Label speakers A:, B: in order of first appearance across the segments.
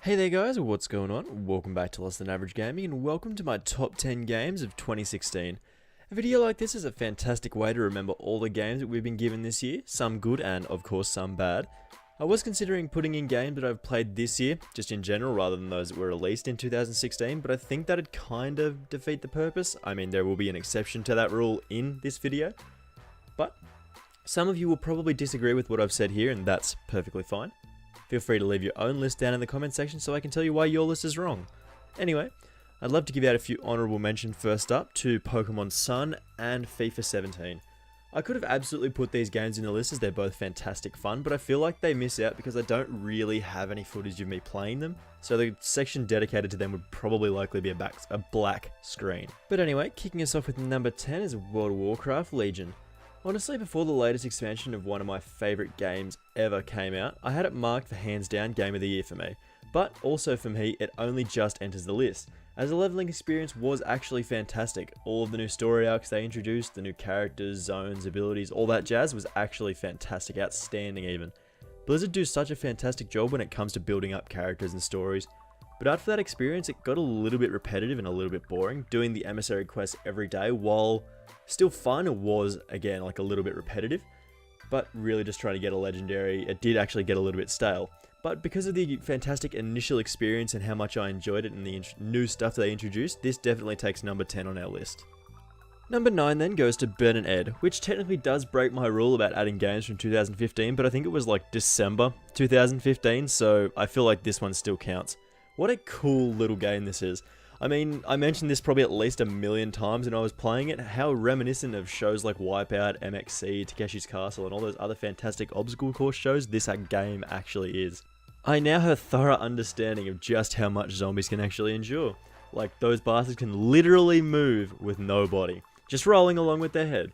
A: Hey there guys, what's going on? Welcome back to Less Than Average Gaming and welcome to my top 10 games of 2016. A video like this is a fantastic way to remember all the games that we've been given this year, some good and of course some bad. I was considering putting in games that I've played this year, just in general rather than those that were released in 2016, but I think that'd kind of defeat the purpose. I mean, there will be an exception to that rule in this video, but some of you will probably disagree with what I've said here and that's perfectly fine. Feel free to leave your own list down in the comment section so I can tell you why your list is wrong. Anyway, I'd love to give out a few honourable mentions first up to Pokemon Sun and FIFA 17. I could have absolutely put these games in the list as they're both fantastic fun, but I feel like they miss out because I don't really have any footage of me playing them, so the section dedicated to them would probably likely be a black screen. But anyway, kicking us off with number 10 is World of Warcraft Legion. Honestly, before the latest expansion of one of my favourite games ever came out, I had it marked for hands down Game of the Year for me. But also for me, it only just enters the list, as the leveling experience was actually fantastic. All of the new story arcs they introduced, the new characters, zones, abilities, all that jazz was actually fantastic, outstanding even. Blizzard do such a fantastic job when it comes to building up characters and stories. But after that experience, it got a little bit repetitive and a little bit boring. Doing the emissary quests every day, while still fun, it was, again, like a little bit repetitive. But really just trying to get a legendary, it did actually get a little bit stale. But because of the fantastic initial experience and how much I enjoyed it and the new stuff they introduced, this definitely takes number 10 on our list. Number 9 then goes to Burn & Ed, which technically does break my rule about adding games from 2015, but I think it was like December 2015, so I feel like this one still counts. What a cool little game this is. I mean, I mentioned this probably at least a million times when I was playing it, how reminiscent of shows like Wipeout, MXC, Takeshi's Castle, and all those other fantastic obstacle course shows this game actually is. I now have a thorough understanding of just how much zombies can actually endure. Like, those bastards can literally move with no body, just rolling along with their head.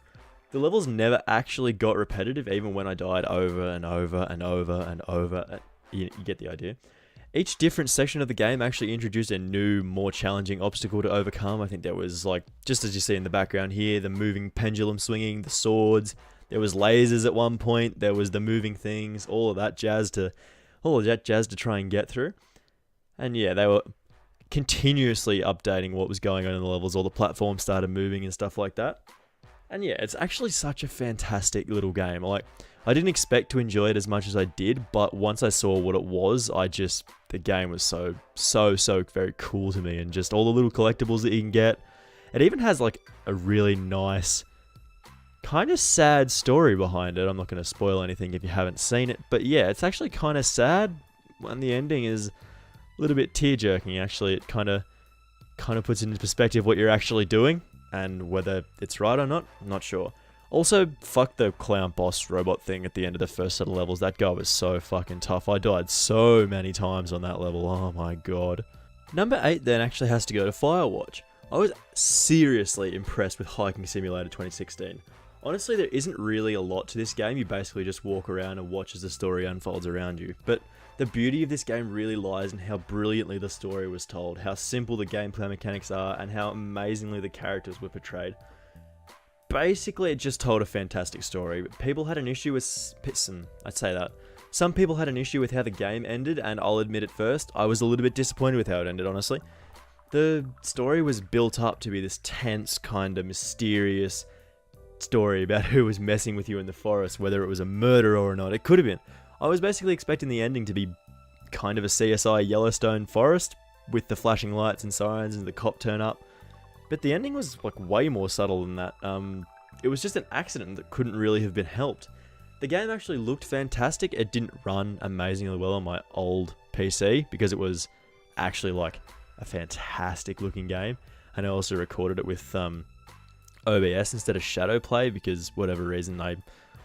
A: The levels never actually got repetitive, even when I died over and over and over and over. You get the idea. Each different section of the game actually introduced a new, more challenging obstacle to overcome. I think there was, like, just as you see in the background here, the moving pendulum swinging, the swords, there was lasers at one point, there was the moving things, all of that jazz to try and get through. And yeah, they were continuously updating what was going on in the levels, all the platforms started moving and stuff like that. And yeah, it's actually such a fantastic little game. Like, I didn't expect to enjoy it as much as I did, but once I saw what it was, the game was so very cool to me, and just all the little collectibles that you can get. It even has like a really nice, kind of sad story behind it. I'm not going to spoil anything if you haven't seen it, but yeah, it's actually kind of sad, and the ending is a little bit tear-jerking. Actually, it kind of puts into perspective what you're actually doing, and whether it's right or not, I'm not sure. Also, fuck the clown boss robot thing at the end of the first set of levels. That guy was so fucking tough. I died so many times on that level. Oh my god. Number 8 then actually has to go to Firewatch. I was seriously impressed with Hiking Simulator 2016. Honestly, there isn't really a lot to this game. You basically just walk around and watch as the story unfolds around you. But the beauty of this game really lies in how brilliantly the story was told, how simple the gameplay mechanics are, and how amazingly the characters were portrayed. Basically, it just told a fantastic story, but people had an issue with some people had an issue with how the game ended, and I'll admit it first, I was a little bit disappointed with how it ended, honestly. The story was built up to be this tense, kind of mysterious story about who was messing with you in the forest, whether it was a murder or not. It could have been. I was basically expecting the ending to be kind of a CSI Yellowstone forest, with the flashing lights and sirens and the cop turn up. But the ending was like way more subtle than that. It was just an accident that couldn't really have been helped. The game actually looked fantastic. It didn't run amazingly well on my old PC because it was actually like a fantastic looking game. And I also recorded it with OBS instead of Shadowplay because whatever reason I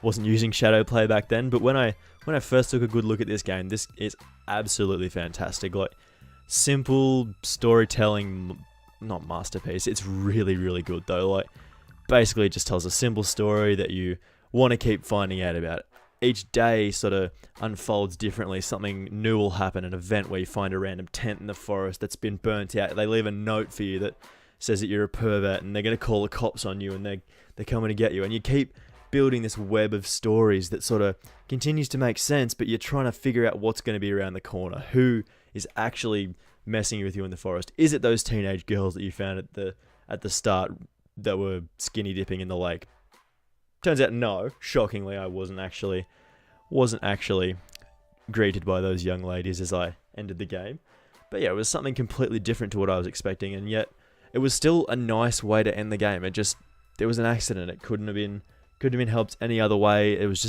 A: wasn't using Shadowplay back then. But when I first took a good look at this game, this is absolutely fantastic. Like, simple storytelling, not masterpiece. It's really, really good though. Like, basically it just tells a simple story that you want to keep finding out about. Each day sort of unfolds differently. Something new will happen, an event where you find a random tent in the forest that's been burnt out. They leave a note for you that says that you're a pervert and they're going to call the cops on you and they're coming to get you. And you keep building this web of stories that sort of continues to make sense, but you're trying to figure out what's going to be around the corner. Who is actually messing with you in the forest? Is it those teenage girls that you found at the start that were skinny dipping in the lake? Turns out no. Shockingly, I wasn't actually greeted by those young ladies as I ended the game. But yeah, it was something completely different to what I was expecting, and yet it was still a nice way to end the game. There was an accident. It couldn't have been helped any other way. It was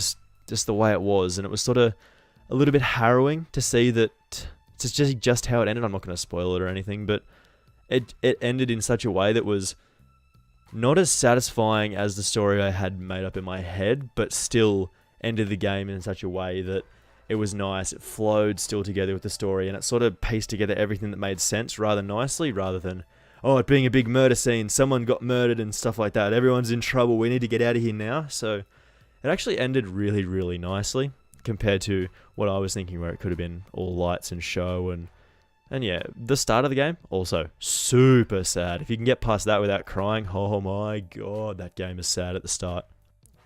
A: just the way it was, and it was sort of a little bit harrowing to see that it's just how it ended. I'm not going to spoil it or anything, but it ended in such a way that was not as satisfying as the story I had made up in my head, but still ended the game in such a way that it was nice. It flowed still together with the story, and it sort of pieced together everything that made sense rather nicely, rather than, oh, it being a big murder scene, someone got murdered and stuff like that. Everyone's in trouble. We need to get out of here now. So it actually ended really, really nicely compared to what I was thinking, where it could have been all lights and show. And yeah, the start of the game, also super sad. If you can get past that without crying, oh my god, that game is sad at the start.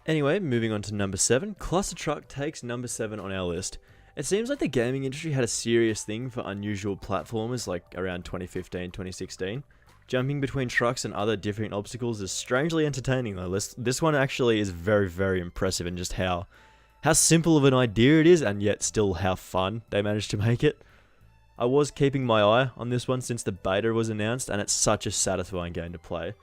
A: Anyway, moving on to number 7, Cluster Truck takes number 7 on our list. It seems like the gaming industry had a serious thing for unusual platformers like around 2015, 2016. Jumping between trucks and other different obstacles is strangely entertaining though. This one actually is very, very impressive in just how simple of an idea it is, and yet still how fun they managed to make it. I was keeping my eye on this one since the beta was announced, and it's such a satisfying game to play.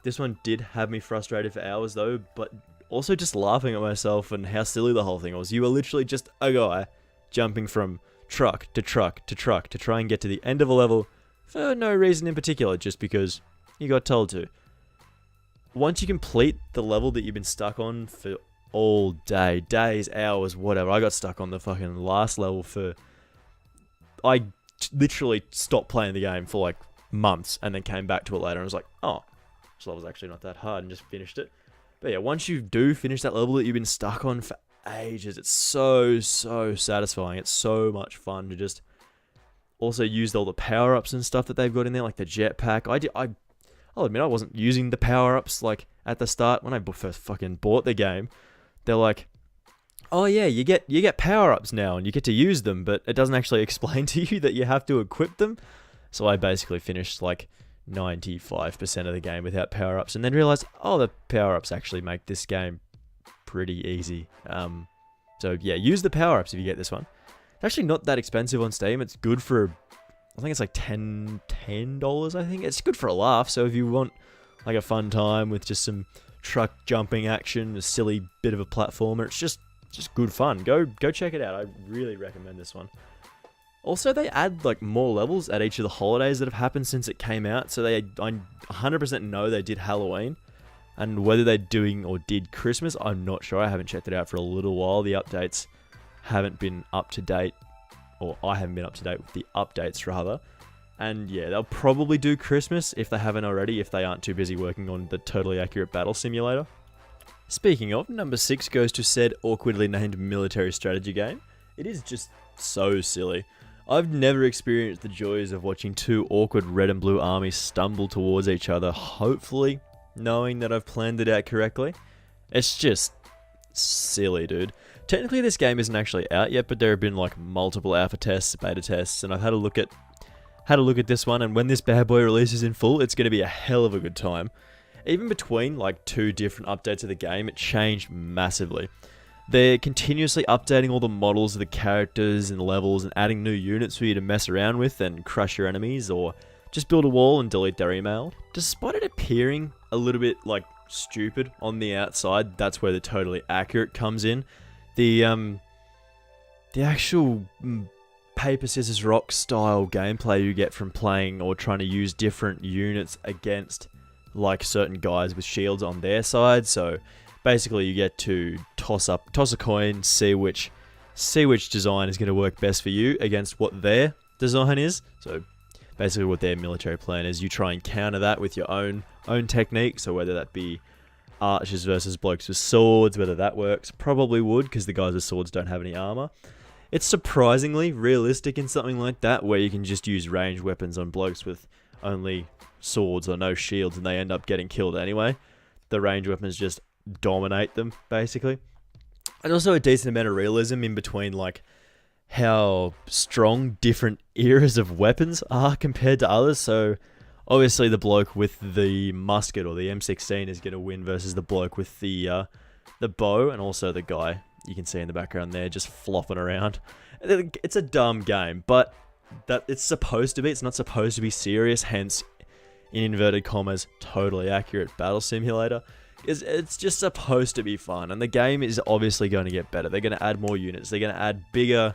A: This one did have me frustrated for hours though, but also just laughing at myself and how silly the whole thing was. You were literally just a guy jumping from truck to truck to truck to try and get to the end of a level for no reason in particular, just because you got told to. Once you complete the level that you've been stuck on for all day, days, hours, whatever. I got stuck on the fucking last level I literally stopped playing the game for like months and then came back to it later and was like, oh, this level's actually not that hard, and just finished it. But yeah, once you do finish that level that you've been stuck on for ages, it's so satisfying. It's so much fun to just also use all the power-ups and stuff that they've got in there, like the jetpack. I'll admit I wasn't using the power-ups like at the start when I first fucking bought the game. They're like, oh yeah, you get power-ups now and you get to use them, but it doesn't actually explain to you that you have to equip them. So I basically finished like 95% of the game without power-ups, and then realized, oh, the power-ups actually make this game pretty easy. So yeah, use the power-ups if you get this one. It's actually not that expensive on Steam. It's good for, I think it's like $10, I think. It's good for a laugh, so if you want like a fun time with just some truck jumping action, a silly bit of a platformer, it's just good fun. Go check it out. I really recommend this one. Also, they add like more levels at each of the holidays that have happened since it came out. So I 100% know they did Halloween, and whether they're doing or did Christmas, I'm not sure. I haven't checked it out for a little while. The updates haven't been up to date, or I haven't been up to date with the updates rather. And yeah, they'll probably do Christmas if they haven't already, if they aren't too busy working on the Totally Accurate Battle Simulator. Speaking of, number 6 goes to said awkwardly named military strategy game. It is just so silly. I've never experienced the joys of watching two awkward red and blue armies stumble towards each other, hopefully knowing that I've planned it out correctly. It's just silly, dude. Technically this game isn't actually out yet, but there have been like multiple alpha tests, beta tests, and I've had a look at this one, and when this bad boy releases in full, it's going to be a hell of a good time. Even between like 2 different updates of the game, it changed massively. They're continuously updating all the models of the characters and levels and adding new units for you to mess around with and crush your enemies, or just build a wall and delete their email. Despite it appearing a little bit like stupid on the outside, that's where the Totally Accurate comes in. The actual paper, scissors, rock style gameplay you get from playing or trying to use different units against like certain guys with shields on their side. So basically you get to toss a coin, see which design is going to work best for you against what their design is. So basically what their military plan is, you try and counter that with your own technique. So whether that be archers versus blokes with swords, whether that works, probably would, because the guys with swords don't have any armor. It's surprisingly realistic in something like that, where you can just use ranged weapons on blokes with only swords or no shields, and they end up getting killed anyway. The ranged weapons just dominate them, basically. And also a decent amount of realism in between, like, how strong different eras of weapons are compared to others. So, obviously, the bloke with the musket or the M16 is going to win versus the bloke with the bow, and also the guy you can see in the background there just flopping around. It's a dumb game, but that it's supposed to be. It's not supposed to be serious, hence, in inverted commas, totally accurate battle simulator. It's just supposed to be fun, and the game is obviously going to get better. They're going to add more units. They're going to add bigger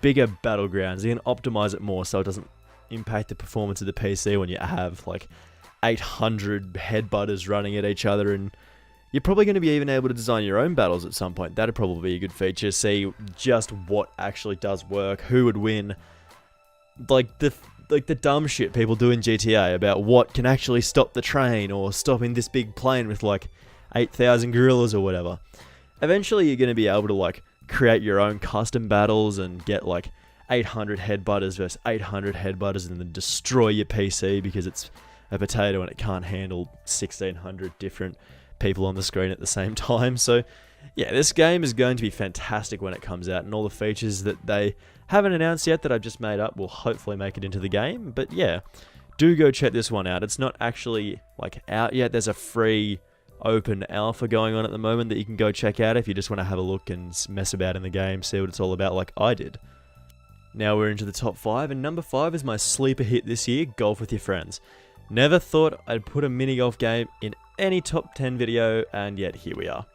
A: battlegrounds. They're going to optimize it more so it doesn't impact the performance of the PC when you have like 800 headbutters running at each other, and you're probably going to be even able to design your own battles at some point. That'd probably be a good feature. See just what actually does work, who would win. Like the dumb shit people do in GTA about what can actually stop the train or stopping this big plane with like 8,000 gorillas or whatever. Eventually you're going to be able to like create your own custom battles and get like 800 headbutters versus 800 headbutters and then destroy your PC because it's a potato and it can't handle 1,600 different people on the screen at the same time. So yeah, this game is going to be fantastic when it comes out, and all the features that they haven't announced yet that I've just made up will hopefully make it into the game. But yeah, do go check this one out. It's not actually like out yet. There's a free open alpha going on at the moment that you can go check out if you just want to have a look and mess about in the game, see what it's all about like I did. Now we're into the top 5, and number 5 is my sleeper hit this year, Golf with Your Friends. Never thought I'd put a mini golf game in any top 10 video, and yet here we are.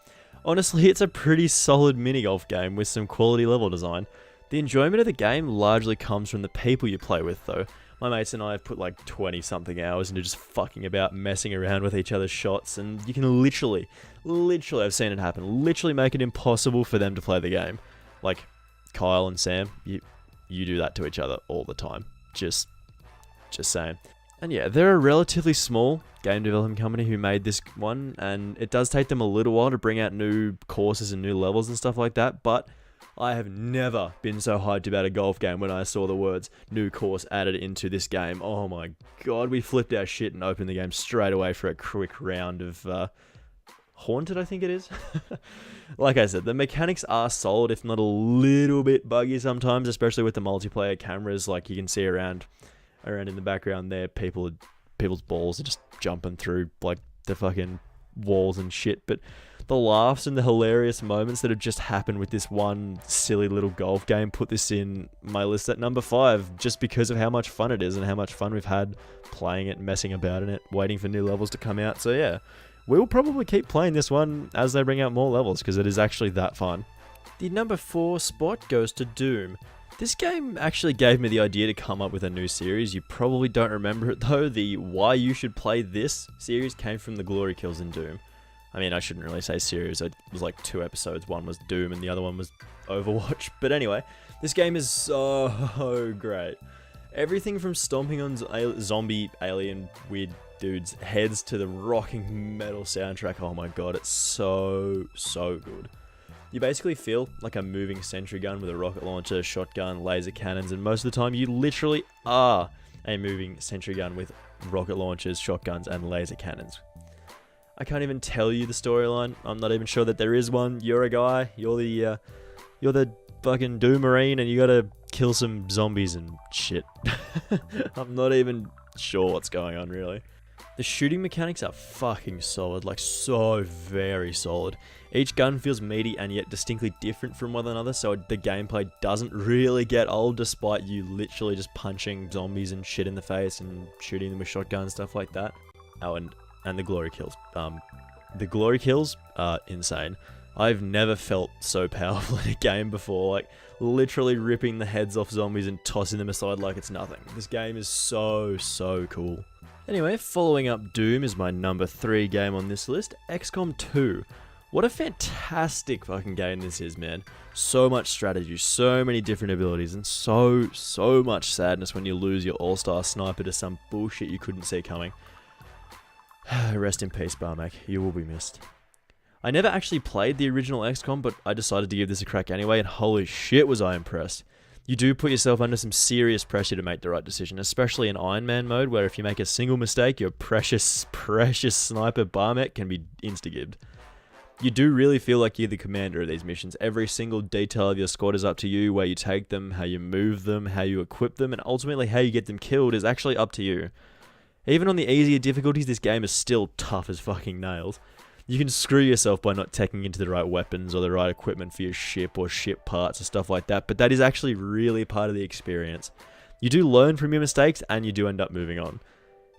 A: Honestly, it's a pretty solid mini golf game with some quality level design. The enjoyment of the game largely comes from the people you play with though. My mates and I have put like 20 something hours into just fucking about, messing around with each other's shots, and you can literally, I've seen it happen, literally make it impossible for them to play the game. Like, Kyle and Sam, you do that to each other all the time. Just saying. And yeah, they're a relatively small game development company who made this one, and it does take them a little while to bring out new courses and new levels and stuff like that, but I have never been so hyped about a golf game when I saw the words new course added into this game. Oh my god, we flipped our shit and opened the game straight away for a quick round of Haunted, I think it is. Like I said, the mechanics are solid, if not a little bit buggy sometimes, especially with the multiplayer cameras. Like you can see around in the background there, people's balls are just jumping through like the fucking walls and shit. But the laughs and the hilarious moments that have just happened with this one silly little golf game put this in my list at number 5, just because of how much fun it is and how much fun we've had playing it, messing about in it, waiting for new levels to come out. So yeah, we'll probably keep playing this one as they bring out more levels, because it is actually that fun. The number 4 spot goes to Doom. This game actually gave me the idea to come up with a new series. You probably don't remember it though. The why you should play this series came from the Glory Kills in Doom. I mean, I shouldn't really say series. It was like 2 episodes. One was Doom and the other one was Overwatch. But anyway, this game is so great. Everything from stomping on zombie, alien, weird dudes' heads to the rocking metal soundtrack. Oh my god, it's so good. You basically feel like a moving sentry gun with a rocket launcher, shotgun, laser cannons, and most of the time you literally are a moving sentry gun with rocket launchers, shotguns, and laser cannons. I can't even tell you the storyline. I'm not even sure that there is one. You're a guy. You're the fucking Doom Marine, and you gotta kill some zombies and shit. I'm not even sure what's going on, really. The shooting mechanics are fucking solid, like so very solid. Each gun feels meaty and yet distinctly different from one another, so the gameplay doesn't really get old despite you literally just punching zombies and shit in the face and shooting them with shotguns, stuff like that. Oh, and the Glory Kills. The Glory Kills are insane. I've never felt so powerful in a game before, like literally ripping the heads off zombies and tossing them aside like it's nothing. This game is so cool. Anyway, following up Doom is my number 3 game on this list, XCOM 2. What a fantastic fucking game this is, man. So much strategy, so many different abilities, and so much sadness when you lose your all-star sniper to some bullshit you couldn't see coming. Rest in peace, Barmak. You will be missed. I never actually played the original XCOM, but I decided to give this a crack anyway, and holy shit was I impressed. You do put yourself under some serious pressure to make the right decision, especially in Iron Man mode, where if you make a single mistake, your precious sniper Barmek can be insta-gibbed. You do really feel like you're the commander of these missions. Every single detail of your squad is up to you, where you take them, how you move them, how you equip them, and ultimately how you get them killed is actually up to you. Even on the easier difficulties, this game is still tough as fucking nails. You can screw yourself by not taking into the right weapons or the right equipment for your ship or ship parts or stuff like that, but that is actually really part of the experience. You do learn from your mistakes and you do end up moving on.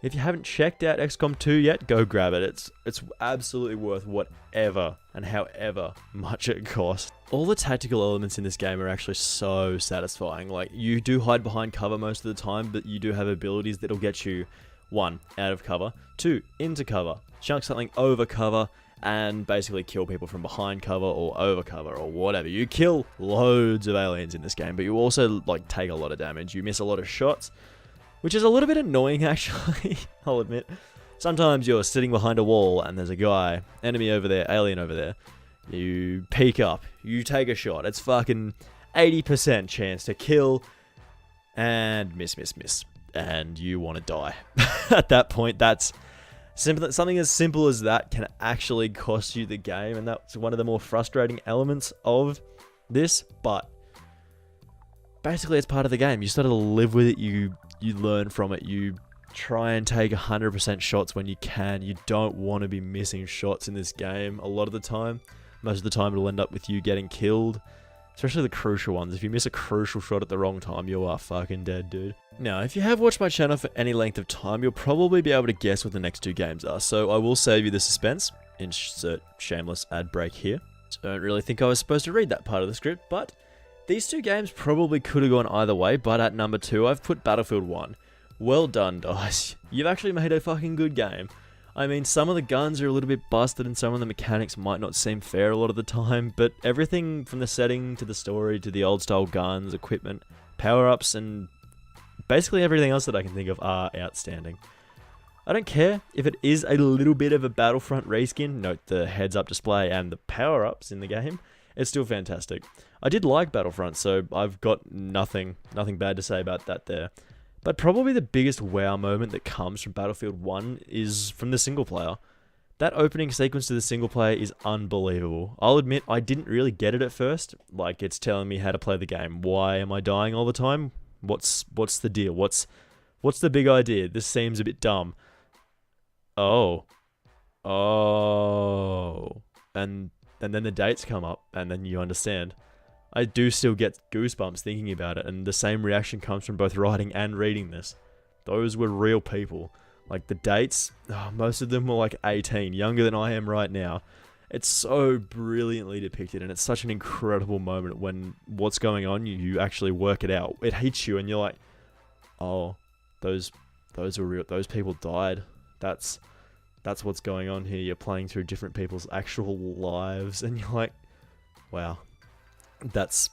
A: If you haven't checked out XCOM 2 yet, go grab it. It's absolutely worth whatever and however much it costs. All the tactical elements in this game are actually so satisfying. Like, you do hide behind cover most of the time, but you do have abilities that'll get you 1. Out of cover, 2. Into cover, chunk something over cover, and basically kill people from behind cover or over cover or whatever. You kill loads of aliens in this game, but you also like take a lot of damage. You miss a lot of shots, which is a little bit annoying actually, I'll admit. Sometimes you're sitting behind a wall and there's a guy, enemy over there, alien over there. You peek up, you take a shot. It's fucking 80% chance to kill, and miss. And you want to die. At that point, that's simple. Something as simple as that can actually cost you the game, and that's one of the more frustrating elements of this. But basically, it's part of the game. You sort of live with it. You learn from it. You try and take 100% shots when you can. You don't want to be missing shots in this game a lot of the time. Most of the time, it'll end up with you getting killed. Especially the crucial ones. If you miss a crucial shot at the wrong time, you are fucking dead, dude. Now, if you have watched my channel for any length of time, you'll probably be able to guess what the next 2 games are. So I will save you the suspense. Insert shameless ad break here. I don't really think I was supposed to read that part of the script, but these 2 games probably could have gone either way, but at number 2, I've put Battlefield 1. Well done, DICE. You've actually made a fucking good game. I mean, some of the guns are a little bit busted and some of the mechanics might not seem fair a lot of the time, but everything from the setting to the story to the old style guns, equipment, power-ups, and basically everything else that I can think of are outstanding. I don't care if it is a little bit of a Battlefront reskin, note the heads-up display and the power-ups in the game, it's still fantastic. I did like Battlefront, so I've got nothing bad to say about that there. But probably the biggest wow moment that comes from Battlefield 1 is from the single player. That opening sequence to the single player is unbelievable. I'll admit I didn't really get it at first. Like, it's telling me how to play the game. Why am I dying all the time? What's the deal? What's the big idea? This seems a bit dumb. Oh. And then the dates come up and then you understand. I do still get goosebumps thinking about it, and the same reaction comes from both writing and reading this. Those were real people. Like, the dates, most of them were like 18, younger than I am right now. It's so brilliantly depicted, and it's such an incredible moment when what's going on, you actually work it out. It hits you, and you're like, oh, those were real. Those people died. That's what's going on here. You're playing through different people's actual lives, and you're like, wow. That's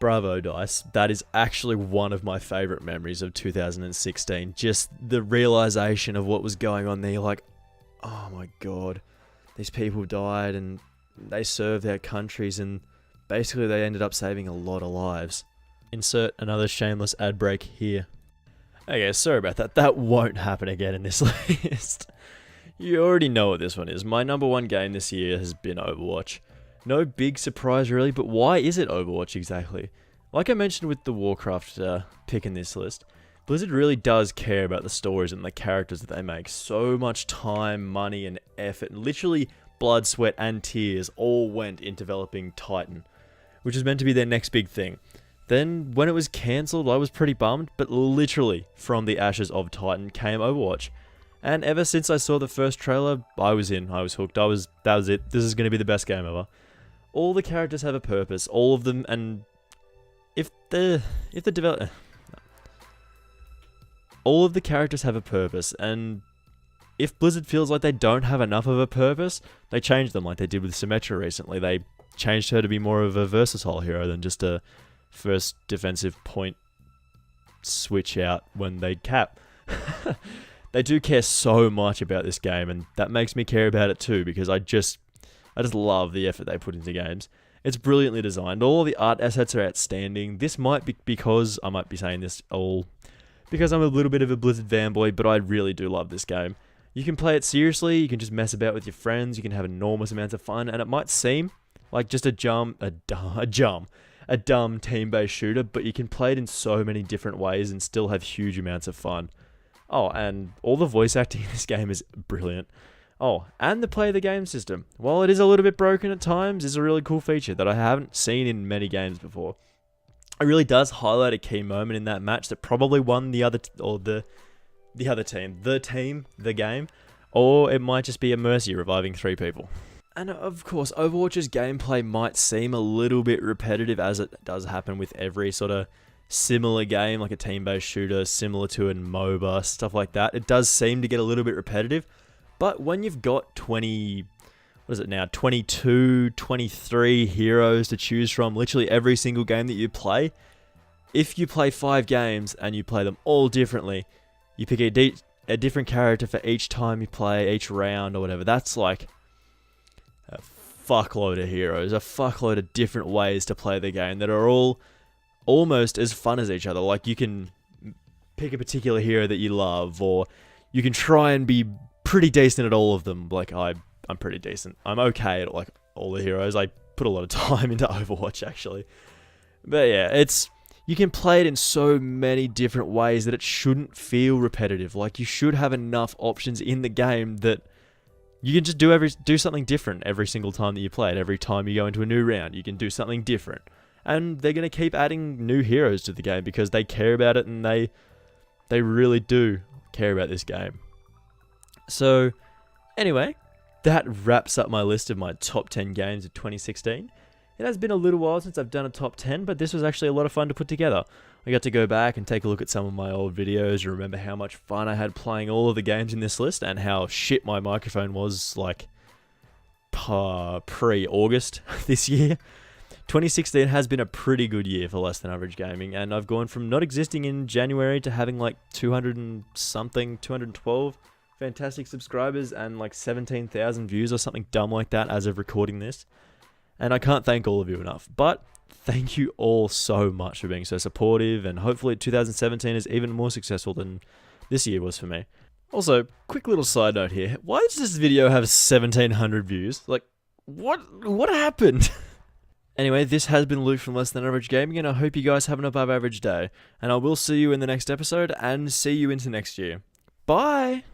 A: bravo, DICE. That is actually one of my favorite memories of 2016. Just the realization of what was going on there. You're like, oh my god, these people died and they served their countries and basically they ended up saving a lot of lives. Insert another shameless ad break here. Okay, sorry about that. That won't happen again in this list. You already know what this one is. My number 1 game this year has been Overwatch. No big surprise really, but why is it Overwatch exactly? Like I mentioned with the Warcraft pick in this list, Blizzard really does care about the stories and the characters that they make. So much time, money, and effort, and literally blood, sweat, and tears all went in developing Titan, which was meant to be their next big thing. Then, when it was cancelled, I was pretty bummed, but literally from the ashes of Titan came Overwatch. And ever since I saw the first trailer, I was in, I was hooked, that was it, this is going to be the best game ever. All the characters have a purpose, all of them, and all of the characters have a purpose, and if Blizzard feels like they don't have enough of a purpose, they change them like they did with Symmetra recently. They changed her to be more of a versatile hero than just a first defensive point switch out when they cap. They do care so much about this game, and that makes me care about it too, because I just love the effort they put into games. It's brilliantly designed. All the art assets are outstanding. This might be because, I might be saying this all because I'm a little bit of a Blizzard fanboy, but I really do love this game. You can play it seriously, you can just mess about with your friends, you can have enormous amounts of fun, and it might seem like just a dumb team-based shooter, but you can play it in so many different ways and still have huge amounts of fun. Oh, and all the voice acting in this game is brilliant. Oh, and the play of the game system, while it is a little bit broken at times, is a really cool feature that I haven't seen in many games before. It really does highlight a key moment in that match that probably won the other the game, or it might just be a Mercy reviving 3 people. And of course, Overwatch's gameplay might seem a little bit repetitive, as it does happen with every sort of similar game, like a team-based shooter, similar to an MOBA, stuff like that. It does seem to get a little bit repetitive, but when you've got 22, 23 heroes to choose from, literally every single game that you play, if you play 5 games and you play them all differently, you pick a different character for each time you play, each round or whatever, that's like a fuckload of heroes, a fuckload of different ways to play the game that are all almost as fun as each other. Like, you can pick a particular hero that you love, or you can try and be pretty decent at all of them. Like, I'm pretty decent. I'm okay at like all the heroes. I put a lot of time into Overwatch, actually. But yeah, you can play it in so many different ways that it shouldn't feel repetitive. Like, you should have enough options in the game that you can just do something different every single time that you play it. Every time you go into a new round, you can do something different. And they're going to keep adding new heroes to the game because they care about it, and they really do care about this game. So, anyway, that wraps up my list of my top 10 games of 2016. It has been a little while since I've done a top 10, but this was actually a lot of fun to put together. I got to go back and take a look at some of my old videos and remember how much fun I had playing all of the games in this list, and how shit my microphone was like pre-August this year. 2016 has been a pretty good year for Less Than Average Gaming, and I've gone from not existing in January to having like 212 fantastic subscribers and like 17,000 views or something dumb like that as of recording this. And I can't thank all of you enough, but thank you all so much for being so supportive, and hopefully 2017 is even more successful than this year was for me. Also, quick little side note here, why does this video have 1,700 views? Like, what happened? Anyway, this has been Luke from Less Than Average Gaming, and I hope you guys have an above average day. And I will see you in the next episode, and see you into next year. Bye!